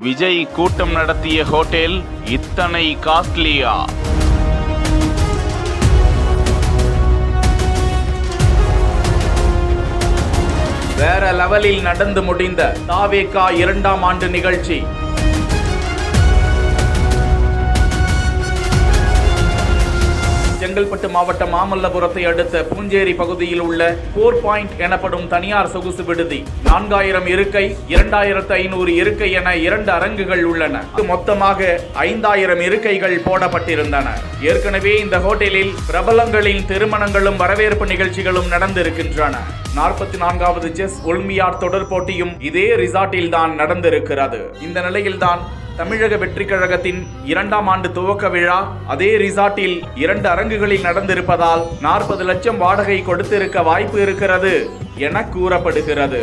விஜய் கூட்டம் நடத்திய ஹோட்டல் இத்தனை காஸ்ட்லியா? வேற லெவலில் நடந்து முடிந்த தாவேகா 2ஆம் ஆண்டு நிகழ்ச்சி. செங்கல்பட்டு மாவட்டம் மாமல்லபுரத்தை அடுத்த பூஞ்சேரி பகுதியில் உள்ள 4 பாயிண்ட் எனப்படும் தனியார் சொகுசு விடுதி. 4000 இருக்கை, 2500 இருக்கை என 2 அரங்குகள் உள்ளன. மொத்தமாக 5000 இருக்கைகள் போடப்பட்டிருந்தன. ஏற்கனவே இந்த ஹோட்டலில் பிரபலங்களின் திருமணங்களும் வரவேற்பு நிகழ்ச்சிகளும் நடந்திருக்கின்றன. 44வது செஸ் ஒலிம்பியாட் தொடர் போட்டியும் இதே ரிசார்ட்டில் தான் நடந்திருக்கிறது. இந்த நிலையில்தான் தமிழக வெற்றி கழகத்தின் 2ஆம் ஆண்டு துவக்க விழா அதே ரிசார்ட்டில் 2 அரங்குகளில் நடந்திருப்பதால் 40 லட்சம் வாடகை கொடுத்திருக்க வாய்ப்பு இருக்கிறது என கூறப்படுகிறது.